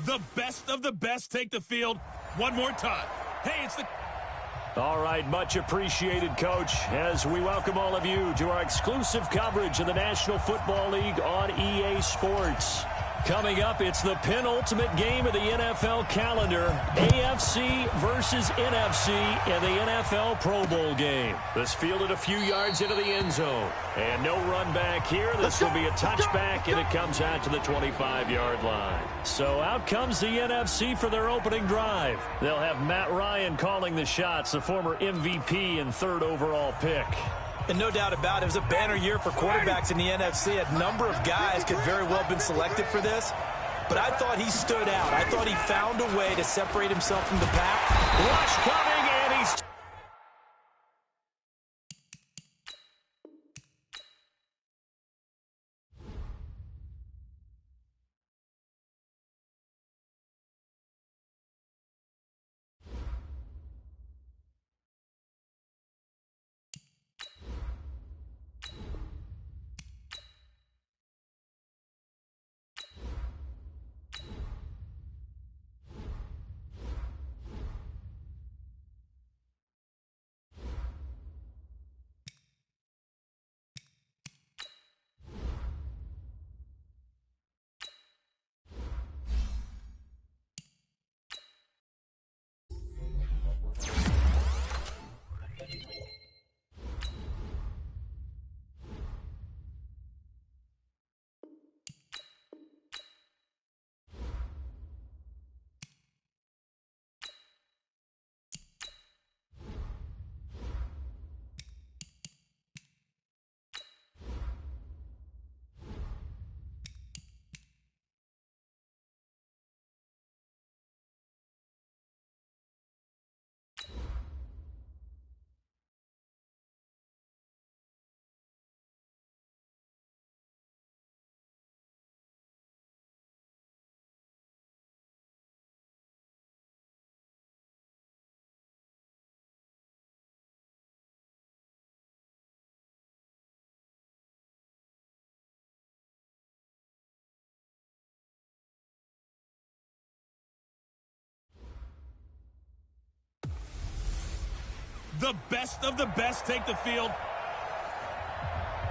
The best of the best take the field one more time. Hey, it's the... All right, much appreciated, Coach, as we welcome all of you to our exclusive coverage of the National Football League on EA Sports. Coming up, it's the penultimate game of the NFL calendar, AFC versus NFC in the NFL Pro Bowl game. This fielded a few yards into the end zone. And no run back here. This will be a touchback, and it comes out to the 25-yard line. So out comes the NFC for their opening drive. They'll have Matt Ryan calling the shots, the former MVP and third overall pick. And no doubt about it, it was a banner year for quarterbacks in the NFC. A number of guys could very well have been selected for this. But I thought he stood out. I thought he found a way to separate himself from the pack. Rush coming, and he's... The best of the best take the field.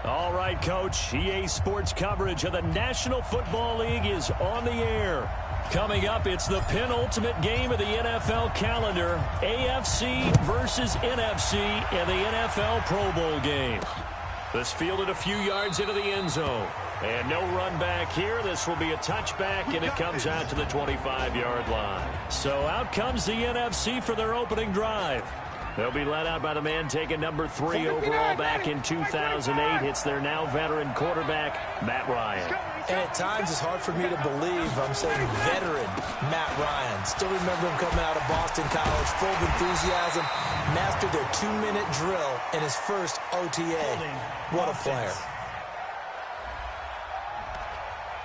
All right, Coach, EA Sports coverage of the National Football League is on the air. Coming up, it's the penultimate game of the NFL calendar, AFC versus NFC in the NFL Pro Bowl game. This fielded a few yards into the end zone. And no run back here. This will be a touchback, and it comes out to the 25-yard line. So out comes the NFC for their opening drive. They'll be led out by the man taking number 3 overall back in 2008. It's their now veteran quarterback, Matt Ryan. And at times it's hard for me to believe I'm saying veteran Matt Ryan. Still remember him coming out of Boston College, full of enthusiasm, mastered their 2-minute drill in his first OTA. What a player.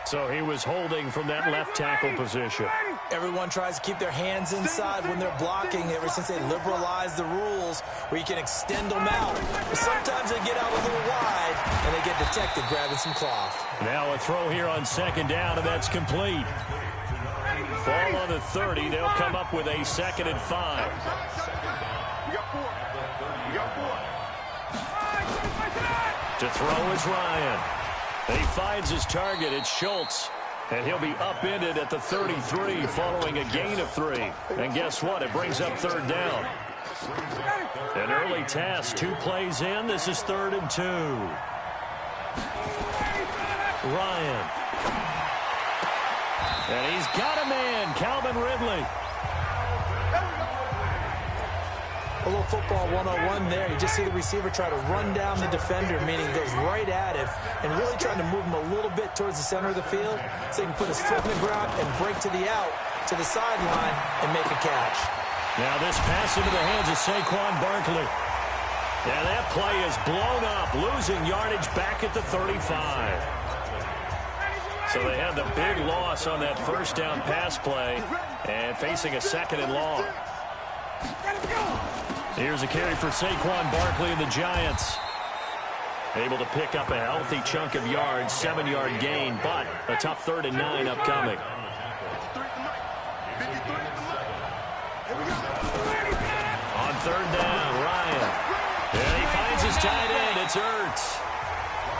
So he was holding from that left tackle position. Everyone tries to keep their hands inside when they're blocking ever since they liberalized the rules where you can extend them out. But sometimes they get out a little wide and they get detected grabbing some cloth. Now a throw here on second down, and that's complete. Ball on the 30. They'll come up with a 2nd and 5. To throw is Ryan. And he finds his target. It's Schultz. And he'll be upended at the 33 following a gain of 3. And guess what? It brings up 3rd down. An early task. 2 plays in. This is 3rd and 2. Ryan. And he's got a man. Calvin Ridley. A little football 101 there. You just see the receiver try to run down the defender, meaning goes right at him, and really trying to move him a little bit towards the center of the field so he can put his foot in the ground and break to the out, to the sideline, and make a catch. Now this pass into the hands of Saquon Barkley. And that play is blown up, losing yardage back at the 35. So they had the big loss on that first down pass play and facing a 2nd and long. Here's a carry for Saquon Barkley and the Giants. Able to pick up a healthy chunk of yards, 7-yard gain, but a tough 3rd and 9 upcoming. third down, Ryan. And he finds his tight end. It's Ertz.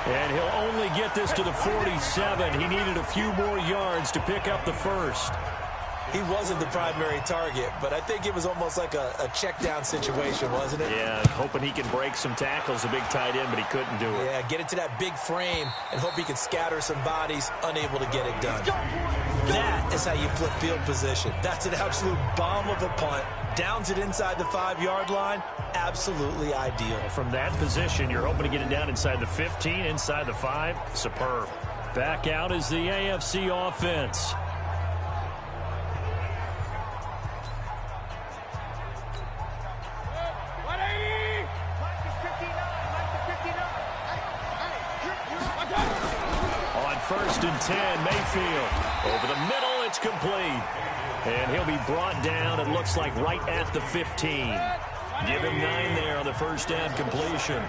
And he'll only get this to the 47. He needed a few more yards to pick up the first. He wasn't the primary target, but I think it was almost like a check down situation, wasn't it? Yeah, hoping he can break some tackles, a big tight end, but he couldn't do it. Yeah, get it to that big frame and hope he can scatter some bodies, unable to get it done. That is how you flip field position. That's an absolute bomb of a punt. Downs it inside the 5-yard line. Absolutely ideal. From that position, you're hoping to get it down inside the 15, inside the 5. Superb. Back out is the AFC offense. First and 10, Mayfield. Over the middle, it's complete. And he'll be brought down, it looks like, right at the 15. Give him 9 there on the first down completion.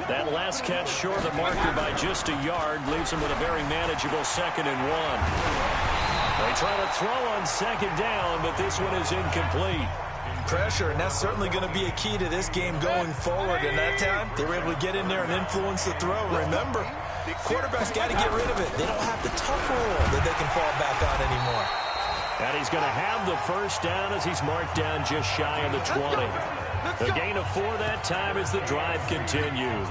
That last catch short of the marker by just a yard leaves him with a very manageable 2nd and 1. They try to throw on 2nd down, but this one is incomplete. Pressure, and that's certainly going to be a key to this game going forward. And that time, they were able to get in there and influence the throw. Remember, quarterback's got to get rid of it. They don't have the tough roll that they can fall back on anymore. And he's going to have the first down as he's marked down just shy of the 20. The gain of 4 that time as the drive continues.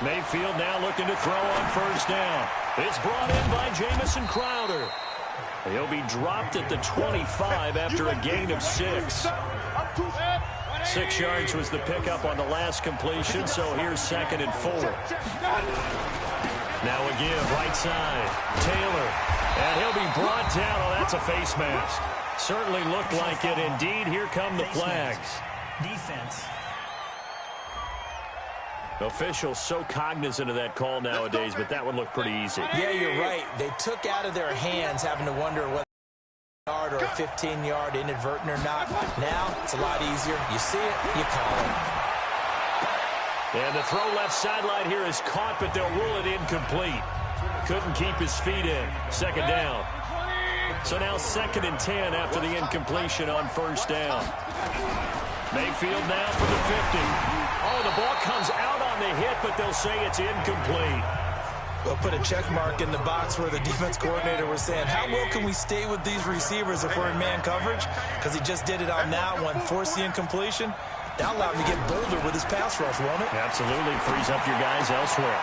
Mayfield now looking to throw on first down. It's brought in by Jamison Crowder. He'll be dropped at the 25 after a gain of 6. 6 yards was the pickup on the last completion, so here's 2nd and 4. Now a give, right side. Taylor. And he'll be brought down. Oh, that's a face mask. Certainly looked like it. Indeed, here come the flags. Defense. Officials so cognizant of that call nowadays, but that one looked pretty easy. Yeah, you're right. They took out of their hands having to wonder whether a yard or a 15-yard inadvertent or not. Now, it's a lot easier. You see it, you call it. And the throw left sideline here is caught, but they'll rule it incomplete. Couldn't keep his feet in. 2nd down. So now 2nd and 10 after the incompletion on first down. Mayfield now for the 50. Oh, the ball comes out on the hit, but they'll say it's incomplete. They'll put a check mark in the box where the defense coordinator was saying, how well can we stay with these receivers if we're in man coverage? Because he just did it on that one, forced the incompletion. That allowed him to get bolder with his pass rush, won't it? Absolutely, frees up your guys elsewhere.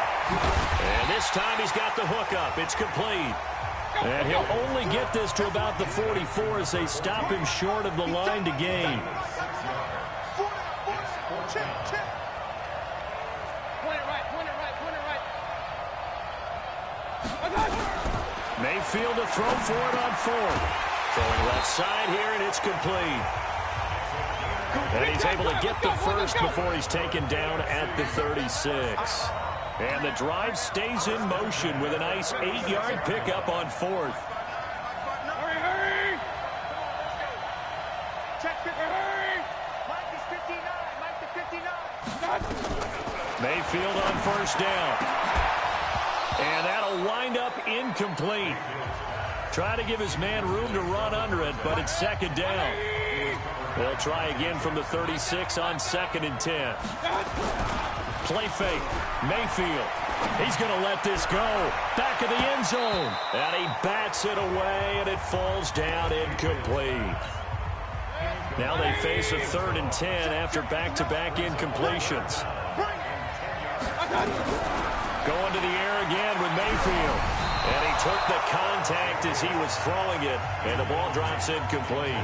And this time he's got the hook up. It's complete. And he'll only get this to about the 44 as they stop him short of the line to gain. Mayfield to throw for it on 4th. Throwing left side here, and it's complete. And he's able to get the first before he's taken down at the 36. And the drive stays in motion with a nice 8-yard pickup on 4th. Mayfield on first down. And that'll wind up incomplete. Try to give his man room to run under it, but it's 2nd down. They'll try again from the 36 on 2nd and 10. Play fake. Mayfield. He's going to let this go. Back of the end zone. And he bats it away, and it falls down incomplete. Now they face a 3rd and 10 after back-to-back incompletions. Going to the air again with Mayfield. And he took the contact as he was throwing it, and the ball drops incomplete.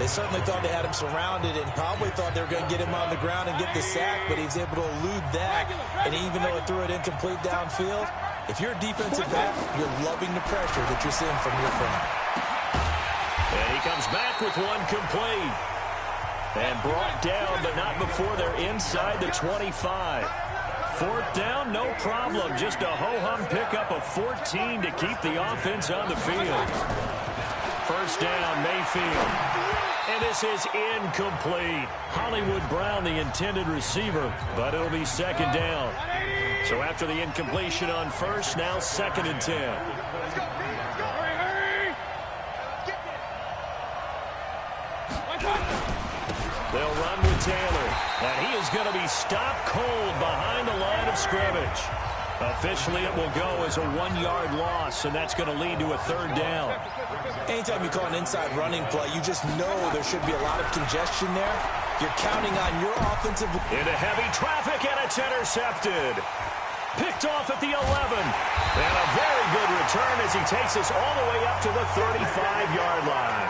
They certainly thought they had him surrounded and probably thought they were going to get him on the ground and get the sack, but he was able to elude that. And even though it threw it incomplete downfield, if you're a defensive back, you're loving the pressure that you're seeing from your friend. And he comes back with one complete. And brought down, but not before they're inside the 25. 4th down, no problem. Just a ho-hum pickup of 14 to keep the offense on the field. First down, Mayfield. And this is incomplete. Hollywood Brown, the intended receiver, but it'll be 2nd down. So after the incompletion on first, now 2nd and 10. They'll run with Taylor, and he is going to be stopped cold behind the line of scrimmage. Officially, it will go as a 1-yard loss, and that's going to lead to a 3rd down. Anytime you call an inside running play, you just know there should be a lot of congestion there. You're counting on your offensive... Into heavy traffic, and it's intercepted. Picked off at the 11. And a very good return as he takes us all the way up to the 35-yard line.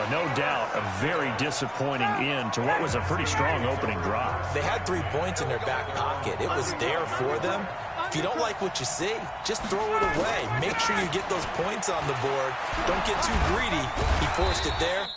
No doubt, a very disappointing end to what was a pretty strong opening drive. They had 3 points in their back pocket. It was there for them. If you don't like what you see, just throw it away. Make sure you get those points on the board. Don't get too greedy. He forced it there.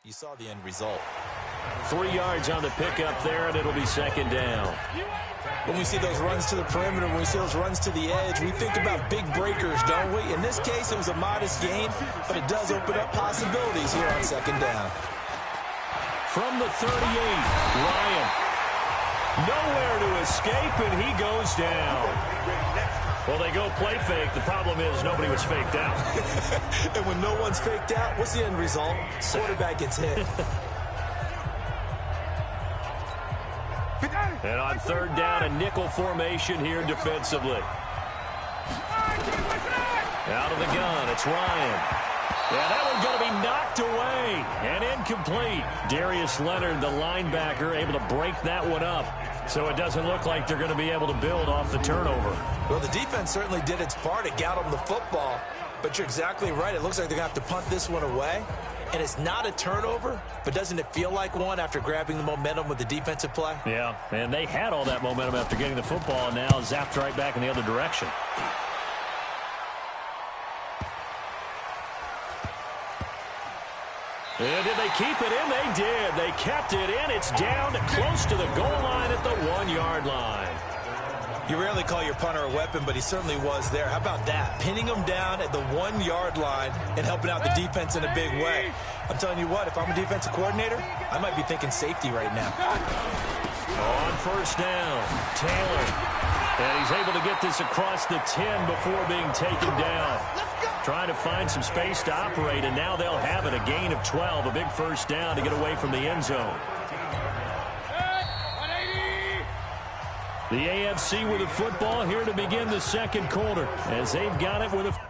You saw the end result. 3 yards on the pickup there, and it'll be second down. When we see those runs to the perimeter, when we see those runs to the edge, we think about big breakers, don't we? In this case, it was a modest gain, but it does open up possibilities here on second down. From the 38, Ryan. Nowhere to escape, and he goes down. Well, they go play fake. The problem is nobody was faked out. And when no one's faked out, what's the end result? Quarterback gets hit. And on third down, a nickel formation here defensively. Out of the gun, it's Ryan. Yeah, that one's going to be knocked away and incomplete. Darius Leonard, the linebacker, able to break that one up. So it doesn't look like they're going to be able to build off the turnover. Well, the defense certainly did its part. It got them the football. But you're exactly right. It looks like they're going to have to punt this one away. And it's not a turnover, but doesn't it feel like one after grabbing the momentum with the defensive play? Yeah, and they had all that momentum after getting the football, and now zapped right back in the other direction. And did they keep it in? They did. They kept it in. It's down close to the goal line at the 1-yard line. You rarely call your punter a weapon, but he certainly was there. How about that? Pinning him down at the 1-yard line and helping out the defense in a big way. I'm telling you what, if I'm a defensive coordinator, I might be thinking safety right now. On first down, Taylor. And he's able to get this across the 10 before being taken down. Trying to find some space to operate, and now they'll have it. A gain of 12, a big first down to get away from the end zone. The AFC with a football here to begin the second quarter as they've got it with a...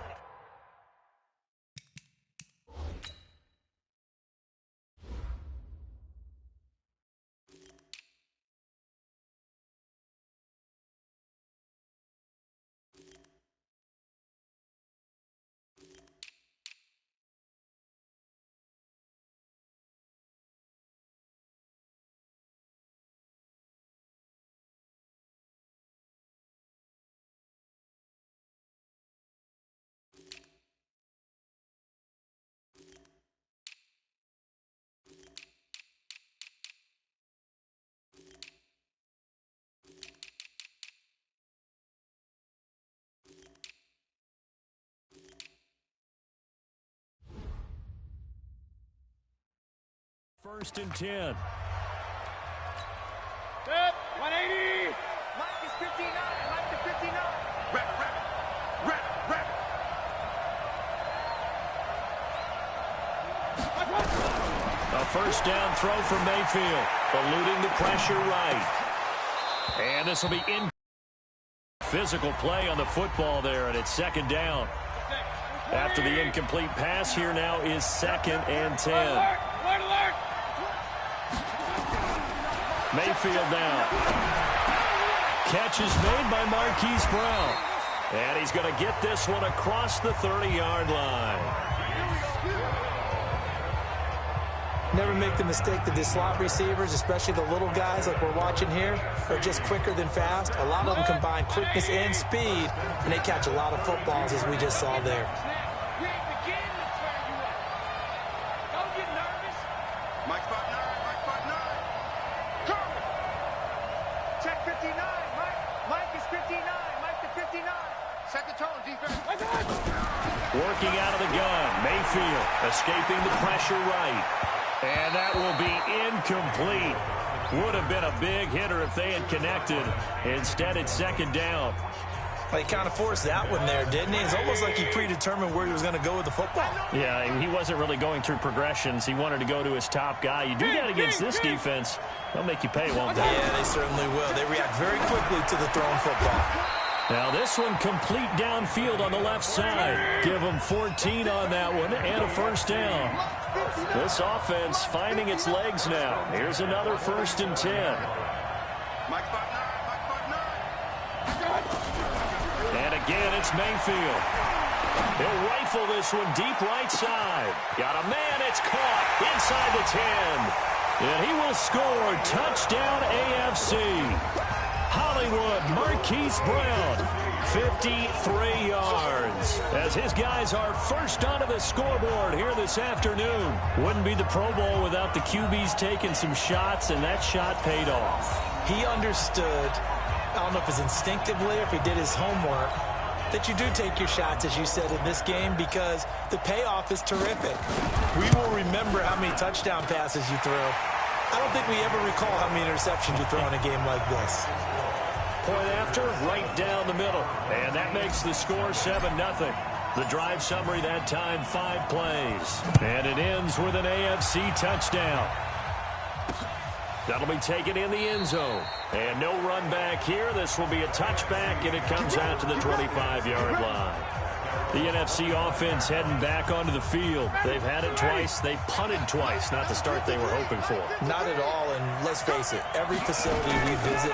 First and 10. Set, 180. Mike is 59. Mike is 59. Rep. A first down throw for Mayfield, eluding the pressure right. And this will be in physical play on the football there, and it's second down. After the incomplete pass, here now is second and 10. Alert. Mayfield now. Catch is made by Marquise Brown. And he's going to get this one across the 30-yard line. Never make the mistake that the slot receivers, especially the little guys like we're watching here, are just quicker than fast. A lot of them combine quickness and speed, and they catch a lot of footballs, as we just saw there. Working out of the gun, Mayfield escaping the pressure right. And that will be incomplete. Would have been a big hitter if they had connected. Instead, it's second down. Well, he kind of forced that one there, didn't he? It's almost like he predetermined where he was going to go with the football. Yeah, he wasn't really going through progressions. He wanted to go to his top guy. You do that against this defense, they'll make you pay, won't they? Yeah, they certainly will. They react very quickly to the thrown football. Now this one complete downfield on the left side. Give them 14 on that one and a first down. This offense finding its legs now. Here's another first and 10. And again, it's Mayfield. He'll rifle this one deep right side. Got a man, it's caught inside the 10. And he will score. Touchdown AFC. Hollywood, Marquise Brown, 53 yards as his guys are first onto the scoreboard here this afternoon. Wouldn't be the Pro Bowl without the QBs taking some shots, and that shot paid off. He understood, I don't know if it's instinctively or if he did his homework, that you do take your shots, as you said, in this game because the payoff is terrific. We will remember how many touchdown passes you threw. I don't think we ever recall how many interceptions you throw in a game like this. Point after, right down the middle. And that makes the score 7-0. The drive summary that time, 5 plays. And it ends with an AFC touchdown. That'll be taken in the end zone. And no run back here. This will be a touchback, and it comes out to the 25-yard line. The NFC offense heading back onto the field. They've had it twice. They've punted twice. Not the start they were hoping for. Not at all, and let's face it, every facility we visit,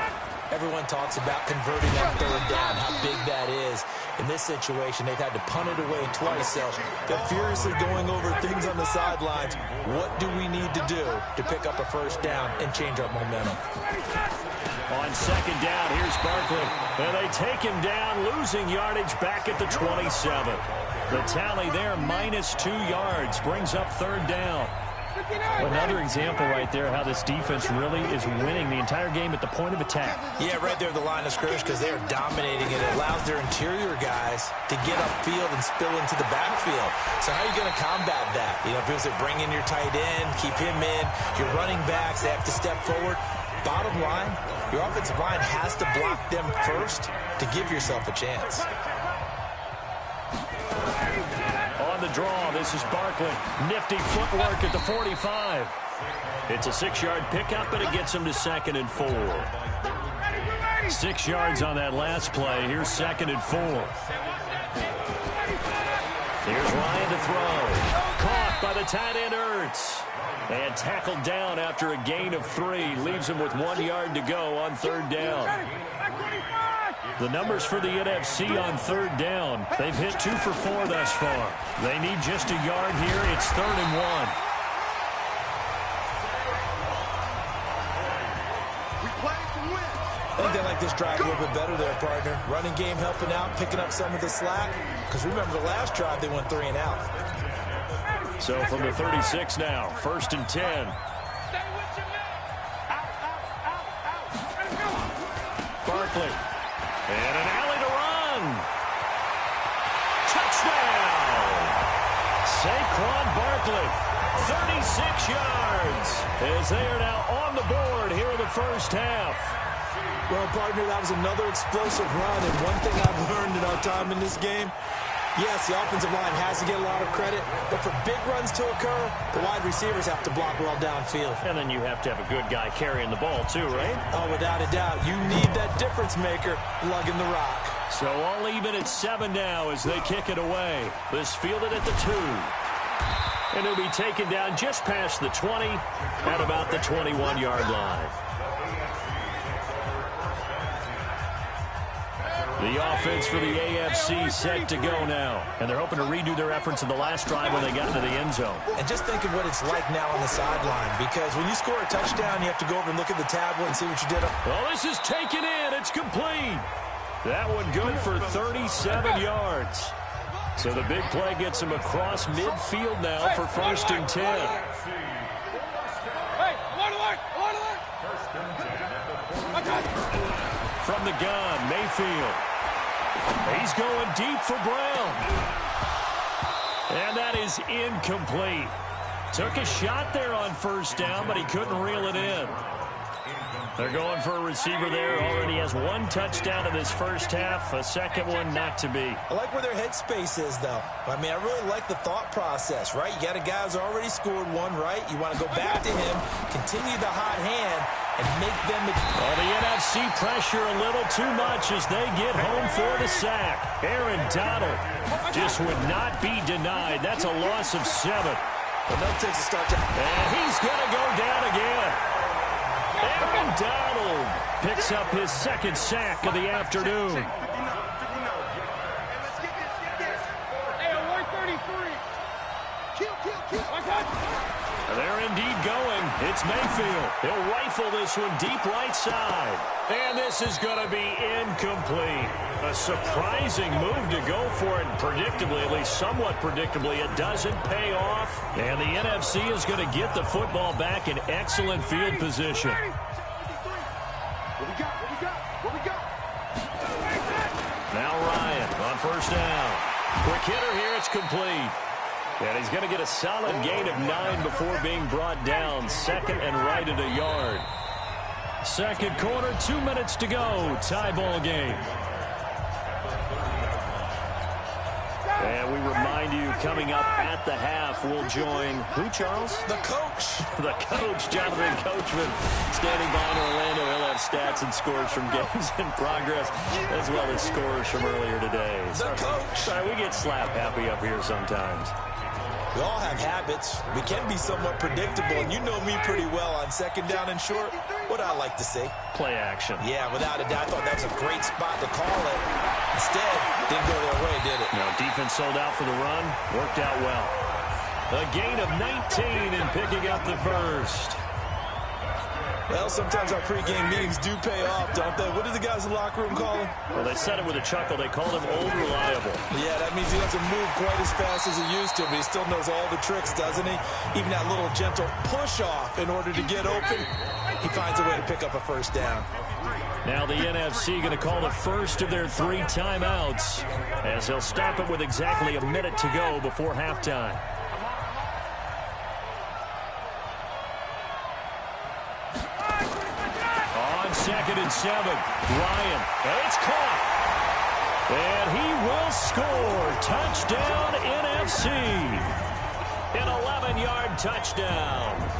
everyone talks about converting that third down, how big that is. In this situation, they've had to punt it away twice, so they're furiously going over things on the sidelines. What do we need to do to pick up a first down and change our momentum? On second down, here's Barkley. And they take him down, losing yardage back at the 27. The tally there, -2 yards, brings up third down. Another example right there how this defense really is winning the entire game at the point of attack. Yeah, right there at the line of scrimmage because they are dominating it. It allows their interior guys to get upfield and spill into the backfield. So how are you going to combat that? You know, if you bring in your tight end, keep him in, your running backs, they have to step forward. Bottom line, your offensive line has to block them first to give yourself a chance. On the draw, this is Barkley. Nifty footwork at the 45. It's a 6-yard pickup, and it gets him to 2nd and 4. 6 yards on that last play. Here's 2nd and 4. Here's Ryan to throw. Caught by the tight end, Ertz. And tackled down after a gain of 3. Leaves him with 1 yard to go on third down. The numbers for the NFC on third down. They've hit 2 for 4 thus far. They need just a yard here. It's 3rd and 1. I think they like this drive a little bit better there, partner. Running game helping out, picking up some of the slack. Because remember the last drive, they went 3 and out. So from the 36 now, 1st and 10. Barkley. And an alley to run. Touchdown. Saquon Barkley, 36 yards. As they are now on the board here in the first half. Well, partner, that was another explosive run. And one thing I've learned in our time in this game, yes, the offensive line has to get a lot of credit, but for big runs to occur, the wide receivers have to block well downfield. And then you have to have a good guy carrying the ball too, right? Oh, without a doubt. You need that difference maker lugging the rock. So all even at 7 now as they kick it away. This fielded at the 2. And it'll be taken down just past the 20 at about the 21-yard line. The offense for the AFC set to go now. And they're hoping to redo their efforts in the last drive when they got into the end zone. And just think of what it's like now on the sideline. Because when you score a touchdown, you have to go over and look at the tablet and see what you did. Well, this is taken in. It's complete. That one good for 37 yards. So the big play gets him across midfield now for 1st and 10. From the gun, Mayfield. He's going deep for Brown. And that is incomplete. Took a shot there on 1st down, but he couldn't reel it in. They're going for a receiver there. Already has 1 touchdown in this first half. A second one not to be. I like where their headspace is, though. I mean, I really like the thought process, right? You got a guy who's already scored 1, right? You want to go back to him, continue the hot hand, and make them... Well, the NFC pressure a little too much as they get home for the sack. Aaron Donald just would not be denied. That's a loss of 7. But that takes a start. And he's going to go down again. Aaron Donald picks up his 2nd sack of the afternoon. They're indeed going. It's Mayfield. He'll rifle this one deep right side. And this is going to be incomplete. A surprising move to go for it. Predictably, at least somewhat predictably, it doesn't pay off. And the NFC is going to get the football back in excellent field position. What we got? Now Ryan on first down. Quick hitter here. It's complete. And he's going to get a solid gain of 9 before being brought down. Second and right at a yard. Second quarter, 2 minutes to go. Tie ball game. And we remind you, coming up at the half, we'll join who, Charles? The coach. The coach, Jonathan Coachman, standing by in Orlando. He'll have stats and scores from games in progress, as well as scores from earlier today. The coach. Sorry, we get slap happy up here sometimes. We all have habits. We can be somewhat predictable, and you know me pretty well on second down and short. What I like to say? Play action. Yeah, without a doubt, I thought that was a great spot to call it. Instead, didn't go their way, did it? No, defense sold out for the run. Worked out well. A gain of 19 and picking up the first. Well, sometimes our pregame meetings do pay off, don't they? What did the guys in the locker room call him? Well, they said it with a chuckle. They called him Old Reliable. Yeah, that means he doesn't move quite as fast as he used to, but he still knows all the tricks, doesn't he? Even that little gentle push-off in order to get open, he finds a way to pick up a first down. Now the NFC going to call the first of their 3 timeouts, as they'll stop it with exactly a minute to go before halftime. Second and 7. Ryan. It's caught. And he will score. Touchdown, NFC. An 11-yard touchdown.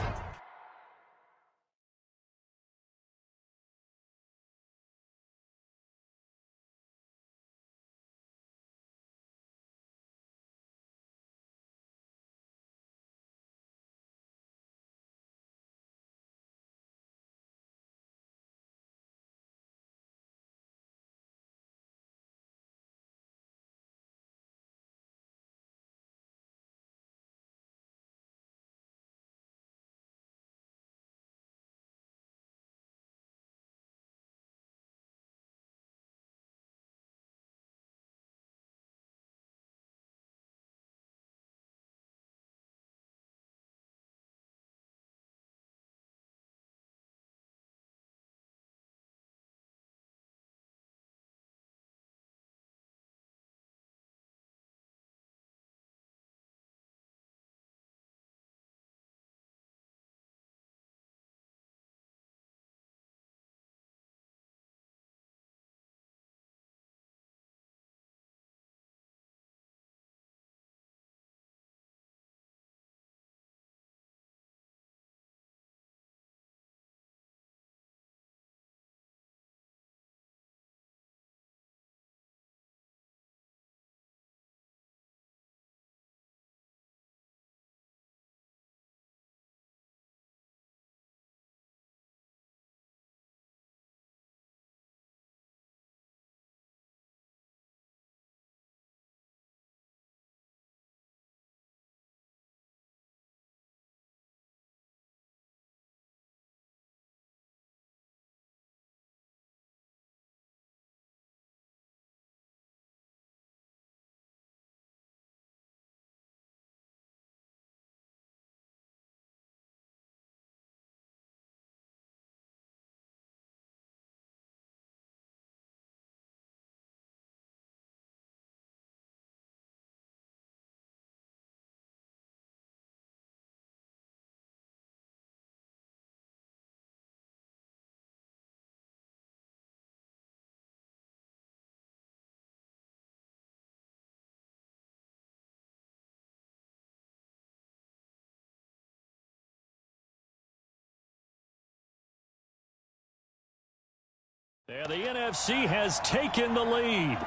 And the NFC has taken the lead.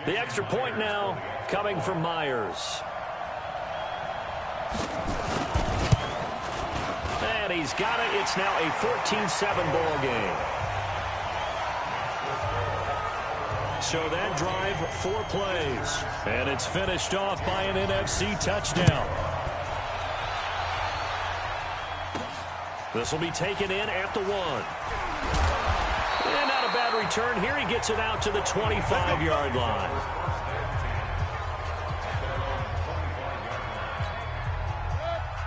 The extra point now coming from Myers. And he's got it. It's now a 14-7 ball game. So that drive, 4 plays. And it's finished off by an NFC touchdown. This will be taken in at the 1. And not a bad return here. He gets it out to the 25-yard line.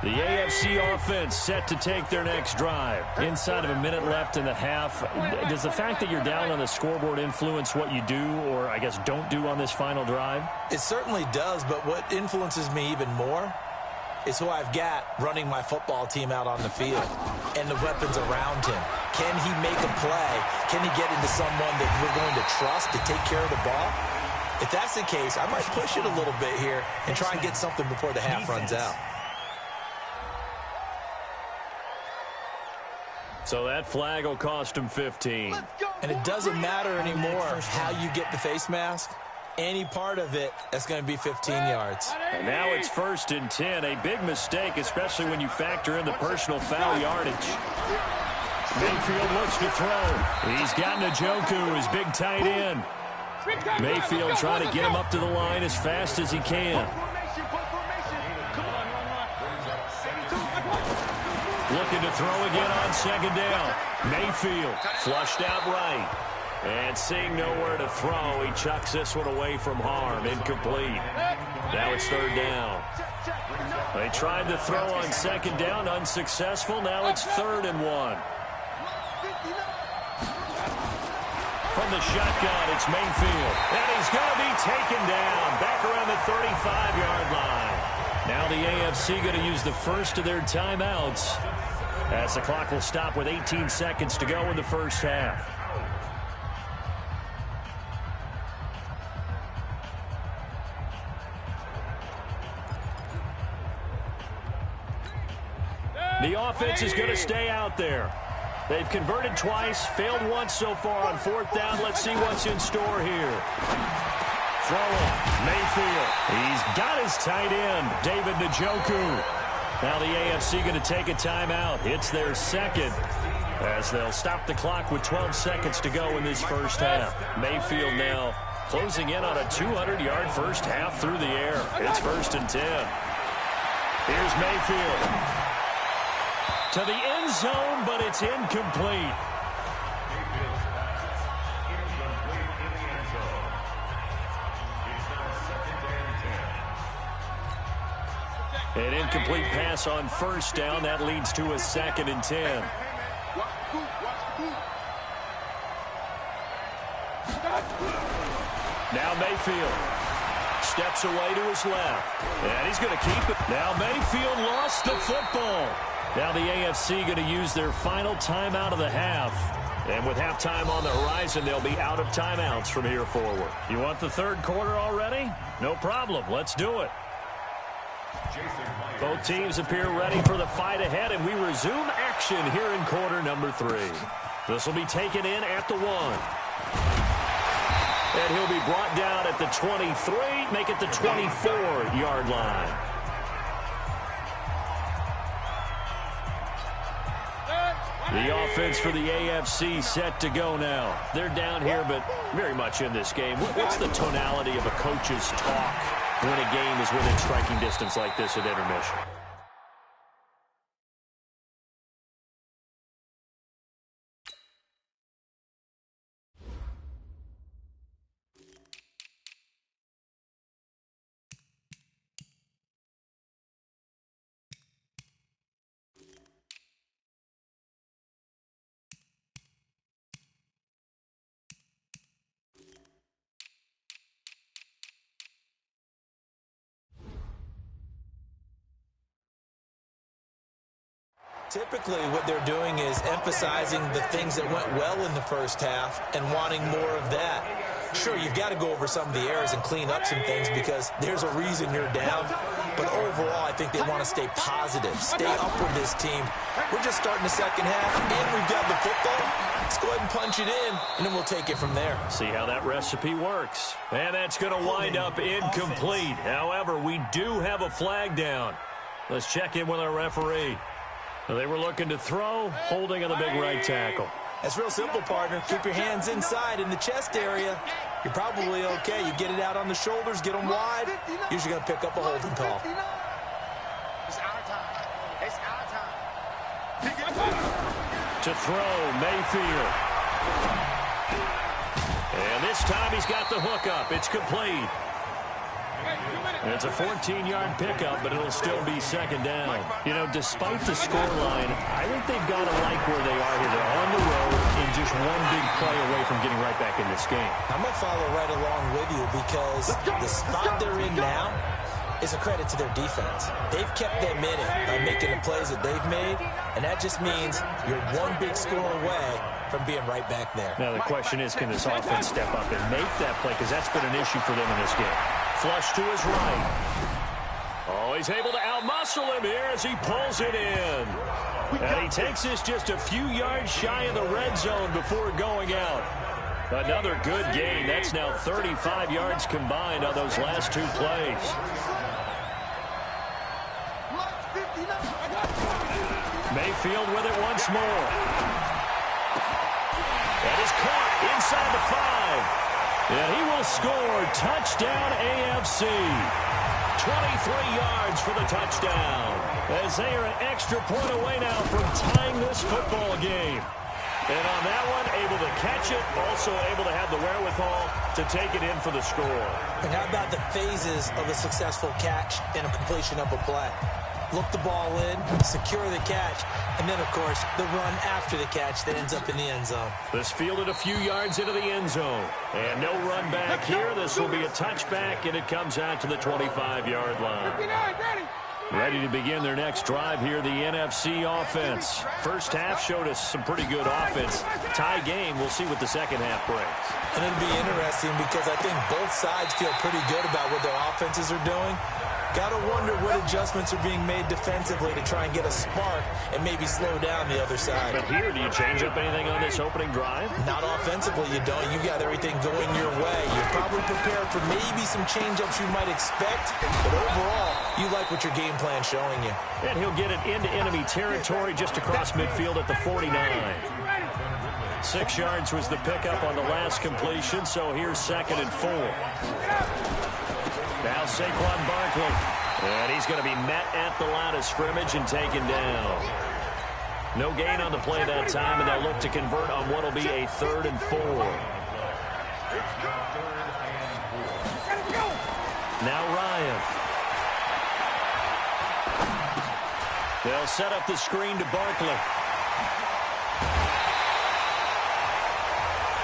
The AFC offense set to take their next drive. Inside of a minute left in the half, does the fact that you're down on the scoreboard influence what you do, or I guess don't do on this final drive? It certainly does, but what influences me even more is who I've got running my football team out on the field and the weapons around him. Can he make a play? Can he get into someone that we're going to trust to take care of the ball? If that's the case, I might push it a little bit here and try and get something before the half runs out. So that flag will cost him 15. And it doesn't matter anymore how you get the face mask. Any part of it, that's going to be 15 yards. And now it's 1st and 10. A big mistake, especially when you factor in the personal foul yardage. Mayfield looks to throw. He's got Njoku, his big tight end. Mayfield trying to get him up to the line as fast as he can. Looking to throw again on 2nd down. Mayfield flushed out right. And seeing nowhere to throw, he chucks this one away from harm. Incomplete. Now it's 3rd down. They tried to throw on 2nd down, unsuccessful. Now it's 3rd and 1. From the shotgun, it's Mayfield. And he's going to be taken down back around the 35-yard line. Now the AFC going to use the first of their timeouts as the clock will stop with 18 seconds to go in the first half. The offense is going to stay out there. They've converted twice, failed once so far on 4th down. Let's see what's in store here. Throwing, Mayfield. He's got his tight end, David Njoku. Now the AFC going to take a timeout. It's their 2nd as they'll stop the clock with 12 seconds to go in this first half. Mayfield now closing in on a 200-yard first half through the air. It's 1st and 10. Here's Mayfield. To the end zone, but it's incomplete. An incomplete pass on 1st down. That leads to a 2nd and 10. Now Mayfield steps away to his left. And he's going to keep it. Now Mayfield lost the football. Now the AFC going to use their final timeout of the half. And with halftime on the horizon, they'll be out of timeouts from here forward. You want the 3rd quarter already? No problem. Let's do it. Both teams appear ready for the fight ahead, and we resume action here in quarter number 3. This will be taken in at the 1. And he'll be brought down at the 23, make it the 24-yard line. The offense for the AFC set to go now. They're down here, but very much in this game. What's the tonality of a coach's talk when a game is within striking distance like this at intermission? Typically, what they're doing is emphasizing the things that went well in the first half and wanting more of that. Sure, you've got to go over some of the errors and clean up some things because there's a reason you're down. But overall, I think they want to stay positive, stay up with this team. We're just starting the second half, and we've got the football. Let's go ahead and punch it in, and then we'll take it from there. See how that recipe works. And that's going to wind up incomplete. However, we do have a flag down. Let's check in with our referee. They were looking to throw, holding on the big right tackle. It's real simple, partner. Keep your hands inside in the chest area. You're probably okay. You get it out on the shoulders, get them wide. Usually going to pick up a holding call. It's our time. It's our time. To throw, Mayfield. And this time he's got the hook up. It's complete. It's a 14-yard pickup, but it'll still be second down. You know, despite the scoreline, I think they've got to like where they are here. They're on the road and just one big play away from getting right back in this game. I'm going to follow right along with you because the spot they're in now is a credit to their defense. They've kept them in it by making the plays that they've made, and that just means you're one big score away from being right back there. Now, the question is, can this offense step up and make that play? Because that's been an issue for them in this game. Flush to his right. Oh, he's able to outmuscle him here as he pulls it in. And he takes this just a few yards shy of the red zone before going out. Another good gain. That's now 35 yards combined on those last two plays. Mayfield with it once more. That is caught inside the 5. And he will score. Touchdown AFC. 23 yards for the touchdown. As they are an extra point away now from tying this football game. And on that one, able to catch it, also able to have the wherewithal to take it in for the score. And how about the phases of a successful catch and a completion of a play? Look the ball in, secure the catch, and then, of course, the run after the catch that ends up in the end zone. This fielded a few yards into the end zone. And no run back here. This will be a touchback, and it comes out to the 25-yard line. Ready to begin their next drive here, the NFC offense. First half showed us some pretty good offense. Tie game, we'll see what the second half brings. And it'll be interesting because I think both sides feel pretty good about what their offenses are doing. Got to wonder what adjustments are being made defensively to try and get a spark and maybe slow down the other side. But here, do you change up anything on this opening drive? Not offensively, you don't. You got everything going your way. You're probably prepared for maybe some change-ups you might expect, but overall, you like what your game plan's showing you. And he'll get it into enemy territory just across midfield at the 49. 6 yards was the pickup on the last completion, so here's 2nd and 4. Now Saquon Barkley. And he's going to be met at the line of scrimmage and taken down. No gain on the play that time, and they'll look to convert on what will be a 3rd and 4. Now Ryan. They'll set up the screen to Barkley.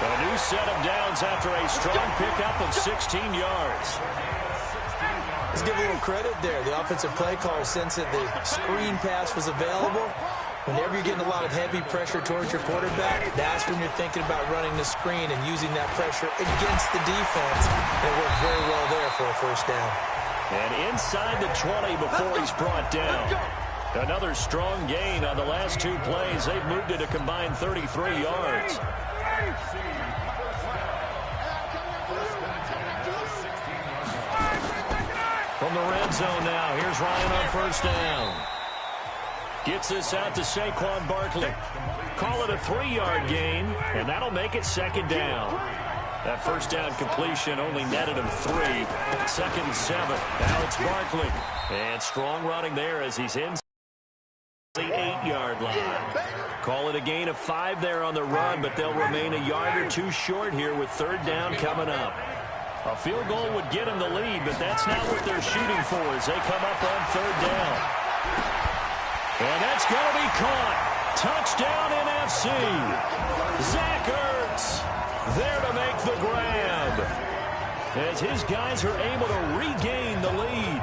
A new set of downs after a strong pickup of 16 yards. Let's give a little credit there. The offensive play caller sensed that the screen pass was available. Whenever you're getting a lot of heavy pressure towards your quarterback, that's when you're thinking about running the screen and using that pressure against the defense. And it worked very well there for a first down. And inside the 20 before he's brought down. Another strong gain on the last two plays. They've moved it a combined 33 yards. From the red zone now, here's Ryan on first down. Gets this out to Saquon Barkley. Call it a 3-yard gain, and that'll make it 2nd down. That first down completion only netted him 3. 2nd and 7. Now it's Barkley. And strong running there as he's in the 8-yard line. Call it a gain of 5 there on the run, but they'll remain a yard or two short here with 3rd down coming up. A field goal would get them the lead, but that's not what they're shooting for as they come up on 3rd down. And that's going to be caught. Touchdown NFC. Zach Ertz there to make the grab as his guys are able to regain the lead.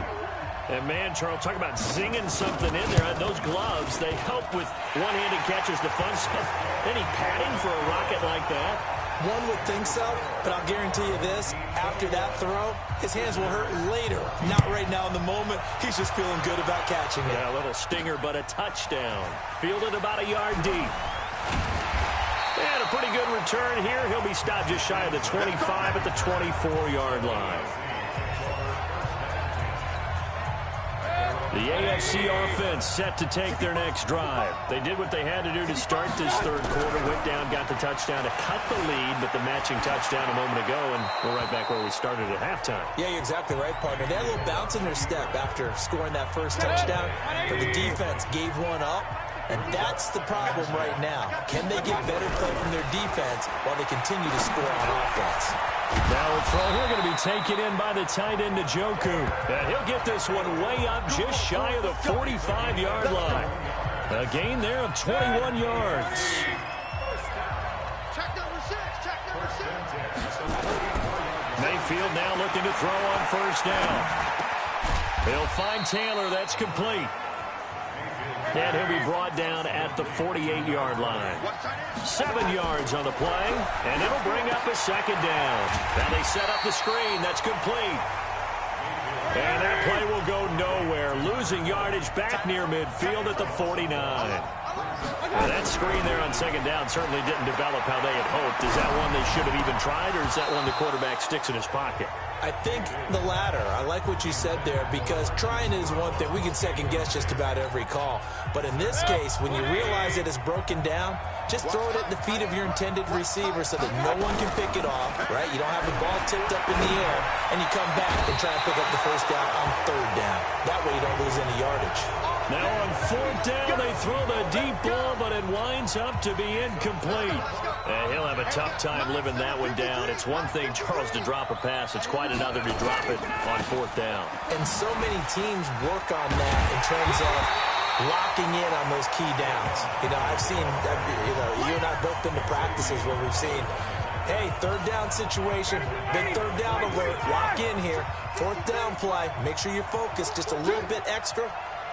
And, man, Charles, talk about zinging something in there. Those gloves, they help with one-handed catches, the fun stuff. Any padding for a rocket like that? One would think so, but I'll guarantee you this. After that throw, his hands will hurt later. Not right now in the moment. He's just feeling good about catching it. Yeah, a little stinger, but a touchdown. Fielded about a yard deep. And a pretty good return here. He'll be stopped just shy of the 25 at the 24-yard line. The AFC offense set to take their next drive. They did what they had to do to start this third quarter. Went down, got the touchdown to cut the lead, but the matching touchdown a moment ago, and we're right back where we started at halftime. Yeah, you're exactly right, partner. They had a little bounce in their step after scoring that first touchdown, but the defense gave one up, and that's the problem right now. Can they get better play from their defense while they continue to score on offense? Now a throw here going to be taken in by the tight end Njoku. And he'll get this one way up just shy of the 45-yard line. A gain there of 21 yards. Check number 6. Check number 6. Mayfield now looking to throw on first down. He'll find Taylor. That's complete. And he'll be brought down at the 48-yard line. 7 yards on the play, and it'll bring up a second down. Now they set up the screen. That's complete. And that play will go nowhere. Losing yardage back near midfield at the 49. Well, that screen there on second down certainly didn't develop how they had hoped. Is that one they should have even tried, or is that one the quarterback sticks in his pocket? I think the latter. I like what you said there, because trying is one thing. We can second guess just about every call. But in this case, when you realize it is broken down, just throw it at the feet of your intended receiver so that no one can pick it off, right? You don't have the ball tipped up in the air, and you come back and try and pick up the first down on third down. That way you don't lose any yardage. Now on fourth down, they throw the deep ball, but it winds up to be incomplete. And he'll have a tough time living that one down. It's one thing, Charles, to drop a pass. It's quite another to drop it on fourth down. And so many teams work on that in terms of locking in on those key downs. You know, I've seen, you and I both been to practices where we've seen, hey, third down situation, big third down alert, lock in here. Fourth down play, make sure you're focused just a little bit extra.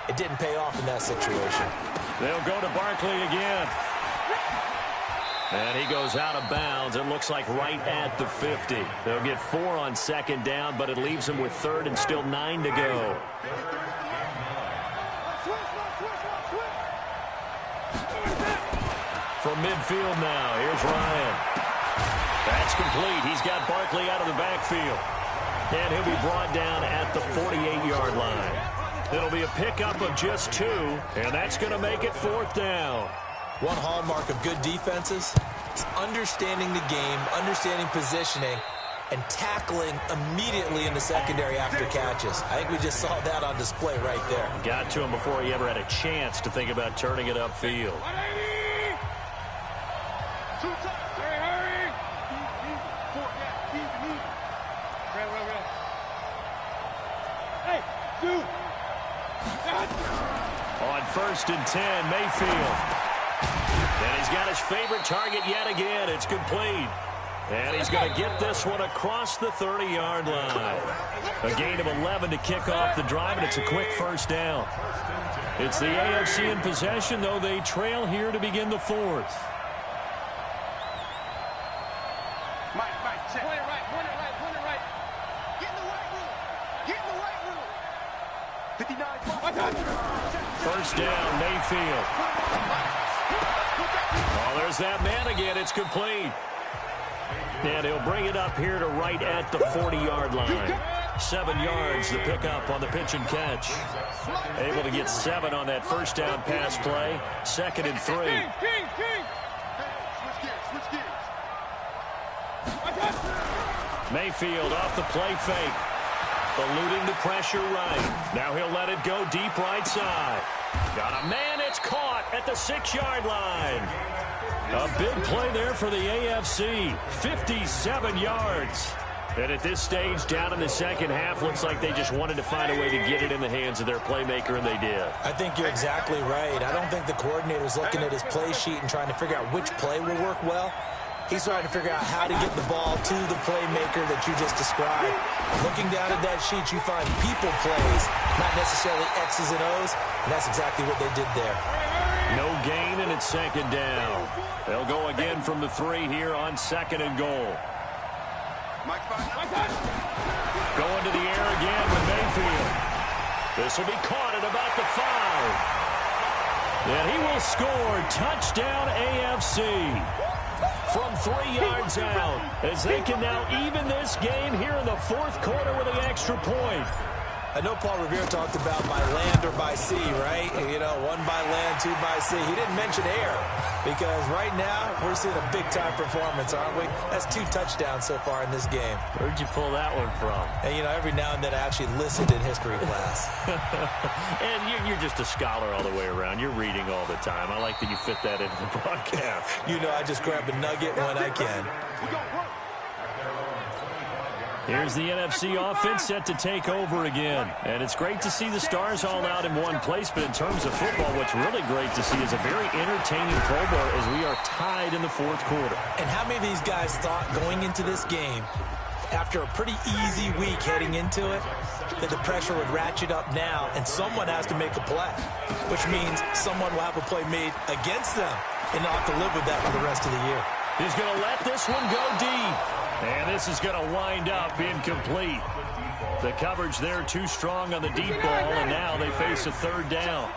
It didn't pay off in that situation. They'll go to Barkley again. And he goes out of bounds. It looks like right at the 50. They'll get 4 on second down, but it leaves them with third and still 9 to go. From midfield now, here's Ryan. That's complete. He's got Barkley out of the backfield. And he'll be brought down at the 48-yard line. It'll be a pickup of just 2, and that's going to make it fourth down. One hallmark of good defenses is understanding the game, understanding positioning, and tackling immediately in the secondary after catches. I think we just saw that on display right there. Got to him before he ever had a chance to think about turning it upfield. 2 times. Hurry. 4. Hey, dude. On first and 10, Mayfield. And he's got his favorite target yet again. It's complete. And he's going to get this one across the 30-yard line. A gain of 11 to kick off the drive, and it's a quick first down. It's the AFC in possession, though they trail here to begin the fourth. Mike, check. Point it right. Get in the right room. 59. First down, Mayfield. Oh, there's that man again. It's complete. And he'll bring it up here to right at the 40-yard line. 7 yards, the pickup on the pitch and catch. Able to get 7 on that first down pass play. 2nd and 3. Switch gears. Mayfield off the play fake. Eluding the pressure right. Now he'll let it go deep right side. Got a man, it's caught at the 6-yard line. A big play there for the AFC. 57 yards. And at this stage, down in the second half, looks like they just wanted to find a way to get it in the hands of their playmaker, and they did. I think you're exactly right. I don't think the coordinator's looking at his play sheet and trying to figure out which play will work well. He's trying to figure out how to get the ball to the playmaker that you just described. Looking down at that sheet, you find people plays, not necessarily X's and O's, and that's exactly what they did there. No gain, and it's second down. They'll go again from the 3 here on 2nd and goal. Going to the air again with Mayfield. This will be caught at about the 5. And he will score. Touchdown AFC. From 3 yards out, as they can now even this game here in the fourth quarter with an extra point. I know Paul Revere talked about by land or by sea, right? You know, 1 by land, 2 by sea. He didn't mention air because right now we're seeing a big-time performance, aren't we? That's 2 touchdowns so far in this game. Where'd you pull that one from? And, you know, every now and then I actually listened in history class. And you're just a scholar all the way around. You're reading all the time. I like that you fit that into the broadcast. You know, I just grab a nugget when I can. Here's the NFC offense set to take over again. And it's great to see the stars all out in one place, but in terms of football, what's really great to see is a very entertaining Pro Bowl as we are tied in the 4th quarter. And how many of these guys thought going into this game, after a pretty easy week heading into it, that the pressure would ratchet up now and someone has to make a play, which means someone will have a play made against them and they'll have to live with that for the rest of the year. He's going to let this one go deep. And this is going to wind up incomplete. The coverage there too strong on the deep ball, and now they face a 3rd down.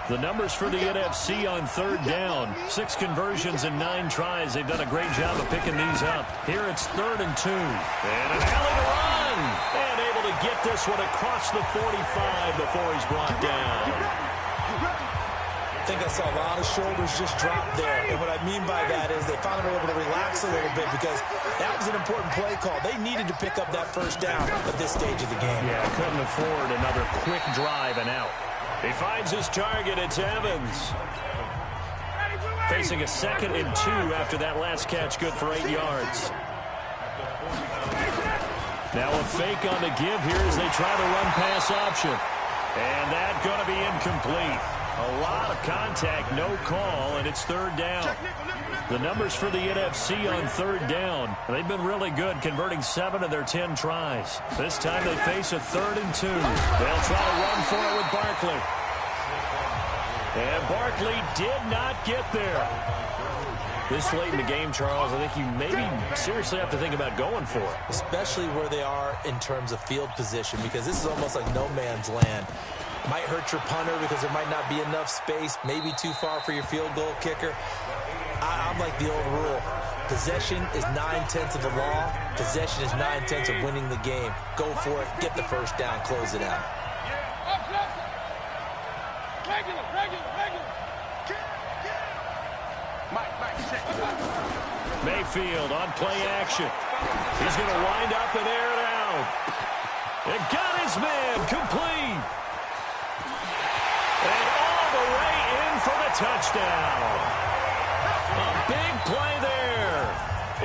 The numbers for the NFC on 3rd down. 6 conversions and 9 tries. They've done a great job of picking these up. Here it's 3rd and 2. And an alley to run. And able to get this one across the 45 before he's brought down. I think I saw a lot of shoulders just drop there. And what I mean by that is they finally were able to relax a little bit because that was an important play call. They needed to pick up that 1st down at this stage of the game. Yeah, couldn't afford another quick drive and out. He finds his target. It's Evans. Facing a 2nd and 2 after that last catch, good for 8 yards. Now a fake on the give here as they try to run pass option. And that's going to be incomplete. A lot of contact, no call, and it's 3rd down. The numbers for the NFC on 3rd down. They've been really good, converting 7 of their 10 tries. This time they face a 3rd and 2. They'll try to run for it with Barkley. And Barkley did not get there. This late in the game, Charles, I think you maybe seriously have to think about going for it. Especially where they are in terms of field position, because this is almost like no man's land. Might hurt your punter because there might not be enough space, maybe too far for your field goal kicker. I'm like the old rule. Possession is 9/10 of the law. Possession is 9/10 of winning the game. Go for it, get the 1st down, close it out. Mayfield on play action. He's going to wind up and air it out. And got his man complete. And all the way in for the touchdown. A big play there.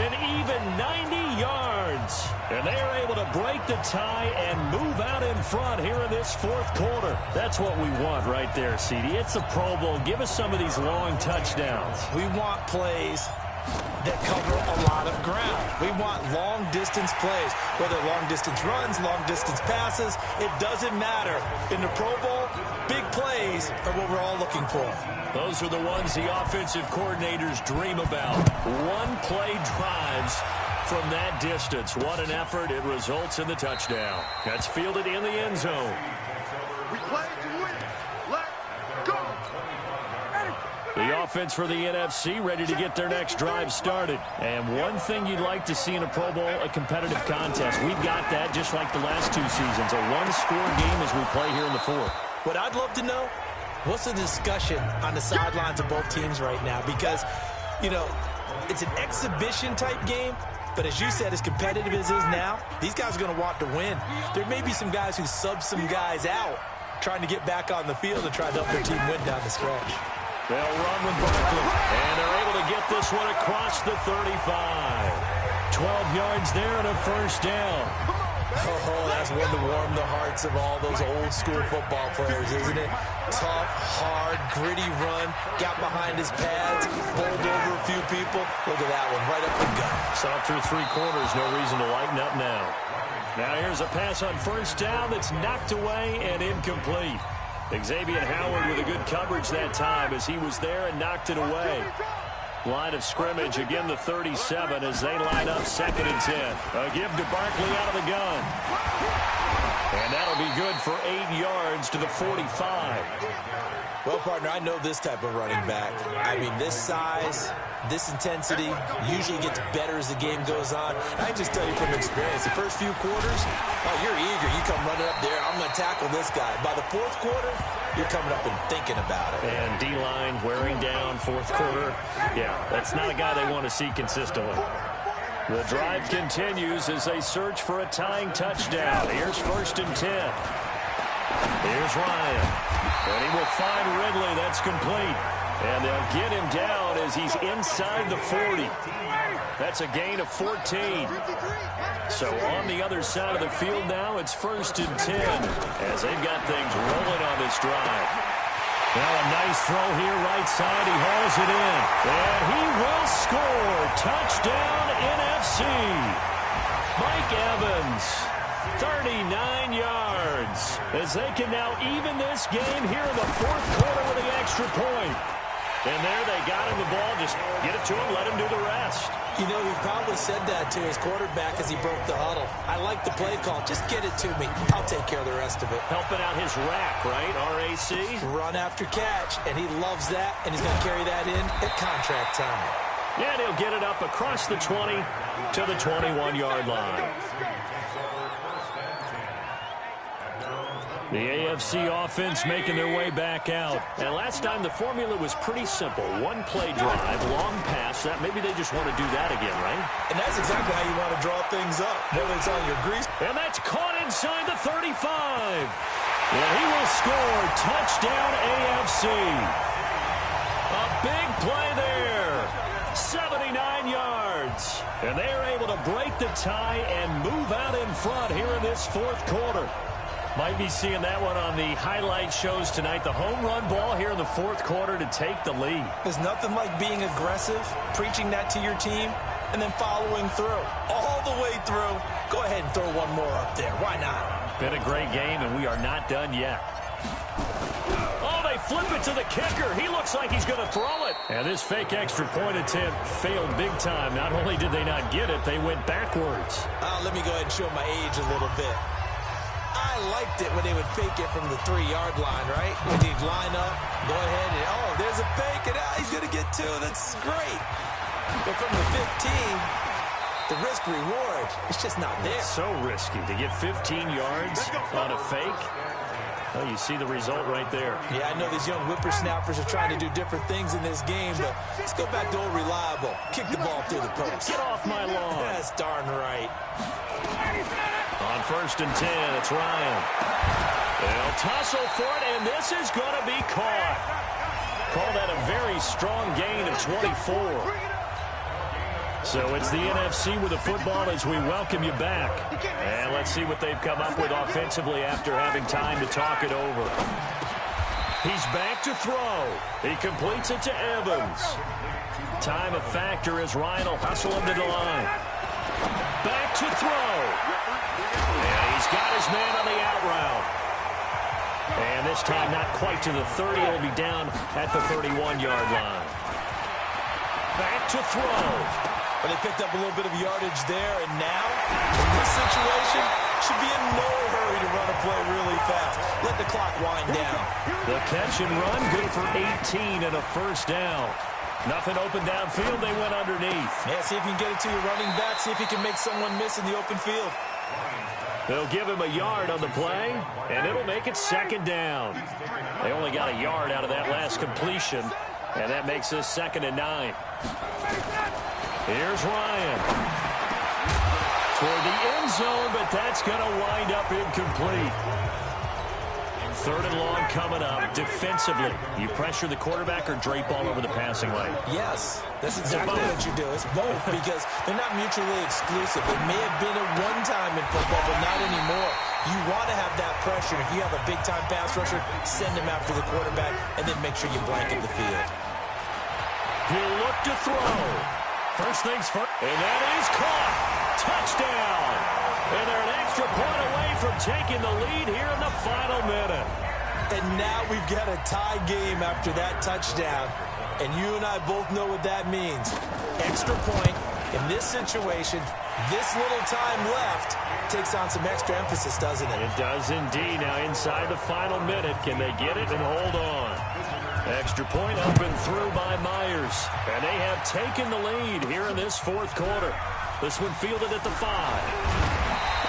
An even 90 yards. And they are able to break the tie and move out in front here in this 4th quarter. That's what we want right there, CD. It's a Pro Bowl. Give us some of these long touchdowns. We want plays that cover a lot of ground. We want long-distance plays, whether long-distance runs, long-distance passes. It doesn't matter. In the Pro Bowl, big plays are what we're all looking for. Those are the ones the offensive coordinators dream about. One-play drives from that distance. What an effort. It results in the touchdown. That's fielded in the end zone. We play to win. Let's go. The offense for the NFC ready to get their next drive started. And one thing you'd like to see in a Pro Bowl, a competitive contest. We've got that just like the last 2 seasons. A one-score game as we play here in the 4th. What I'd love to know, what's the discussion on the sidelines of both teams right now? Because, you know, it's an exhibition type game. But as you said, as competitive as it is now, these guys are going to want to win. There may be some guys who sub some guys out trying to get back on the field and try to help their team win down the stretch. They'll run with Barkley, and they're able to get this one across the 35. 12 yards there and a 1st down. Oh, that's one to warm the hearts of all those old-school football players, isn't it? Tough, hard, gritty run, got behind his pads, bowled over a few people. Look at that one, right up the gut. Saw through 3 quarters, no reason to lighten up now. Now here's a pass on 1st down that's knocked away and incomplete. Xavier Howard with a good coverage that time as he was there and knocked it away. Line of scrimmage, again the 37 as they line up 2nd and 10. A give to Barkley out of the gun. And that'll be good for 8 yards to the 45. Well, partner, I know this type of running back. I mean, this size, This intensity usually gets better as the game goes on. I can just tell you from experience, the first few quarters, oh, you're eager. You come running up there, I'm going to tackle this guy. By the fourth quarter, you're coming up and thinking about it. And D-line wearing down fourth quarter. Yeah, that's not a guy they want to see consistently. The drive continues as they search for a tying touchdown. Here's 1st and 10. Here's Ryan. And he will find Ridley. That's complete. And they'll get him down as he's inside the 40. That's a gain of 14. So on the other side of the field now, it's 1st and 10 as they've got things rolling on this drive. Now a nice throw here, right side. He hauls it in. And he will score. Touchdown, NFC. Mike Evans, 39 yards. As they can now even this game here in the fourth quarter with the extra point. And there they got him the ball. Just get it to him, let him do the rest. You know, he probably said that to his quarterback as he broke the huddle. I like the play call. Just get it to me. I'll take care of the rest of it. Helping out his rack, right? RAC. Run after catch, and he loves that, and he's going to carry that in at contract time. And he'll get it up across the 20 to the 21-yard line. The AFC offense making their way back out. And last time the formula was pretty simple. One play drive, long pass. That maybe they just want to do that again, right? And that's exactly how you want to draw things up. Whether it's on your grease. And that's caught inside the 35. And he will score. Touchdown AFC. A big play there. 79 yards. And they are able to break the tie and move out in front here in this fourth quarter. Might be seeing that one on the highlight shows tonight. The home run ball here in the fourth quarter to take the lead. There's nothing like being aggressive, preaching that to your team, and then following through. All the way through. Go ahead and throw one more up there. Why not? Been a great game, and we are not done yet. Oh, they flip it to the kicker. He looks like he's going to throw it. And this fake extra point attempt failed big time. Not only did they not get it, they went backwards. Let me go ahead and show my age a little bit. I liked it when they would fake it from the 3-yard line, right? When they'd line up, go ahead, and oh, there's a fake, and he's going to get 2. That's great. But from the 15, the risk-reward, it's just not there. It's so risky to get 15 yards on a fake. Well, you see the result right there. Yeah, I know these young whippersnappers are trying to do different things in this game, but let's go back to old reliable. Kick the ball through the post. Get off my lawn. That's darn right. On 1st and 10, it's Ryan. They'll tussle for it, and this is going to be caught. Call that a very strong gain of 24. So it's the NFC with the football as we welcome you back. And let's see what they've come up with offensively after having time to talk it over. He's back to throw. He completes it to Evans. Time a factor as Ryan will hustle him to the line. Back to throw. And he's got his man on the out route. And this time not quite to the 30. He'll be down at the 31-yard line. Back to throw. But they picked up a little bit of yardage there, and now, in this situation, should be in no hurry to run a play really fast. Let the clock wind down. The catch and run, good for 18 and a first down. Nothing open downfield, they went underneath. Yeah, see if you can get it to your running back, see if you can make someone miss in the open field. They'll give him a yard on the play, and it'll make it 2nd down. They only got a yard out of that last completion, and that makes this 2nd and 9. Here's Ryan. Toward the end zone, but that's going to wind up incomplete. 3rd and long coming up. Defensively, you pressure the quarterback or drape all over the passing lane? Yes, that's exactly what you do. It's both because they're not mutually exclusive. It may have been at one time in football, but not anymore. You want to have that pressure. If you have a big-time pass rusher, send him after the quarterback, and then make sure you blanket the field. He'll look to throw. First things first, and that is caught. Touchdown. And they're an extra point away from taking the lead here in the final minute. And now we've got a tie game after that touchdown. And you and I both know what that means. Extra point. In this situation, this little time left takes on some extra emphasis, doesn't it? It does indeed. Now inside the final minute, can they get it and hold on? Extra point up and through by Myers. And they have taken the lead here in this fourth quarter. This one fielded at the 5.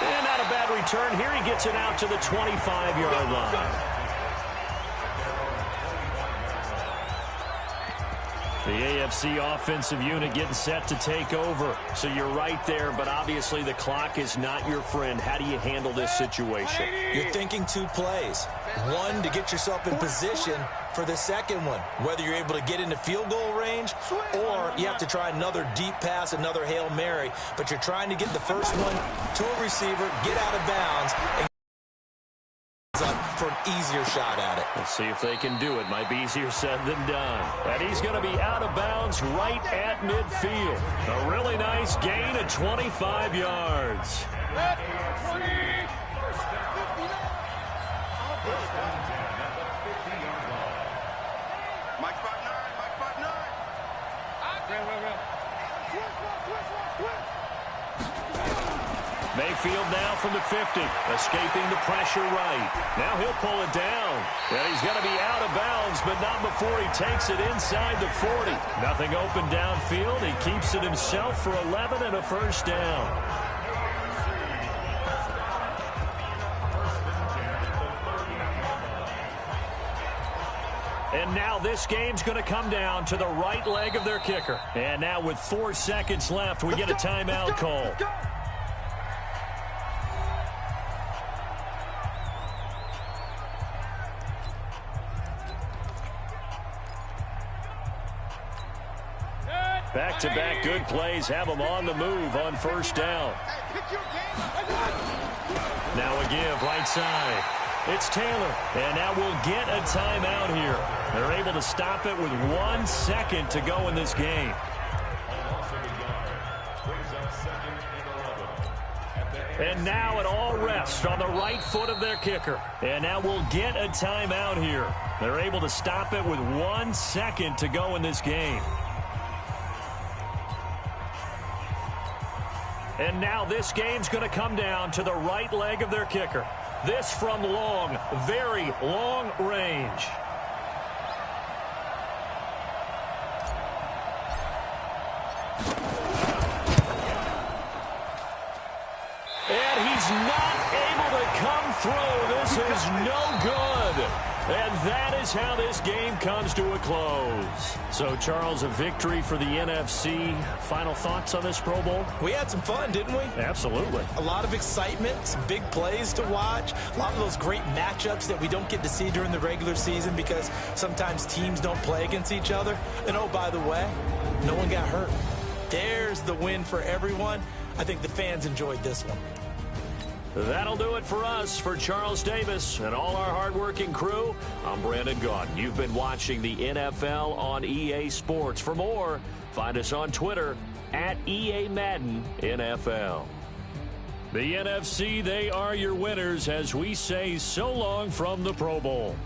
And not a bad return here. He gets it out to the 25-yard line. The AFC offensive unit getting set to take over. So you're right there, but obviously the clock is not your friend. How do you handle this situation? You're thinking 2 plays. One, to get yourself in position for the second one, whether you're able to get into field goal range or you have to try another deep pass, another Hail Mary. But you're trying to get the first one to a receiver, get out of bounds, and up for an easier shot at it. Let's see if they can do it. Might be easier said than done. And he's going to be out of bounds right at midfield. A really nice gain of 25 yards. Mike 5'9", Mike 5'9". Mayfield now from the 50, escaping the pressure right. Now he'll pull it down. And he's going to be out of bounds, but not before he takes it inside the 40. Nothing open downfield. He keeps it himself for 11 and a first down. And now this game's going to come down to the right leg of their kicker. And now with 4 seconds left, we get a timeout call. Back-to-back good plays have them on the move on first down. Now a give right side. It's Taylor, and now we'll get a timeout here. They're able to stop it with 1 second to go in this game. And now it all rests on the right foot of their kicker. And now we'll get a timeout here. They're able to stop it with 1 second to go in this game. And now this game's going to come down to the right leg of their kicker. This from long, very long range. And he's not able to come through. This is no good. And that is how this game comes to a close. So, Charles, a victory for the NFC. Final thoughts on this Pro Bowl? We had some fun, didn't we? Absolutely. A lot of excitement, some big plays to watch, a lot of those great matchups that we don't get to see during the regular season because sometimes teams don't play against each other. And, oh, by the way, no one got hurt. There's the win for everyone. I think the fans enjoyed this one. That'll do it for us. For Charles Davis and all our hardworking crew, I'm Brandon Gaudin. You've been watching the NFL on EA Sports. For more, find us on Twitter at EA Madden NFL. The NFC, they are your winners as we say so long from the Pro Bowl.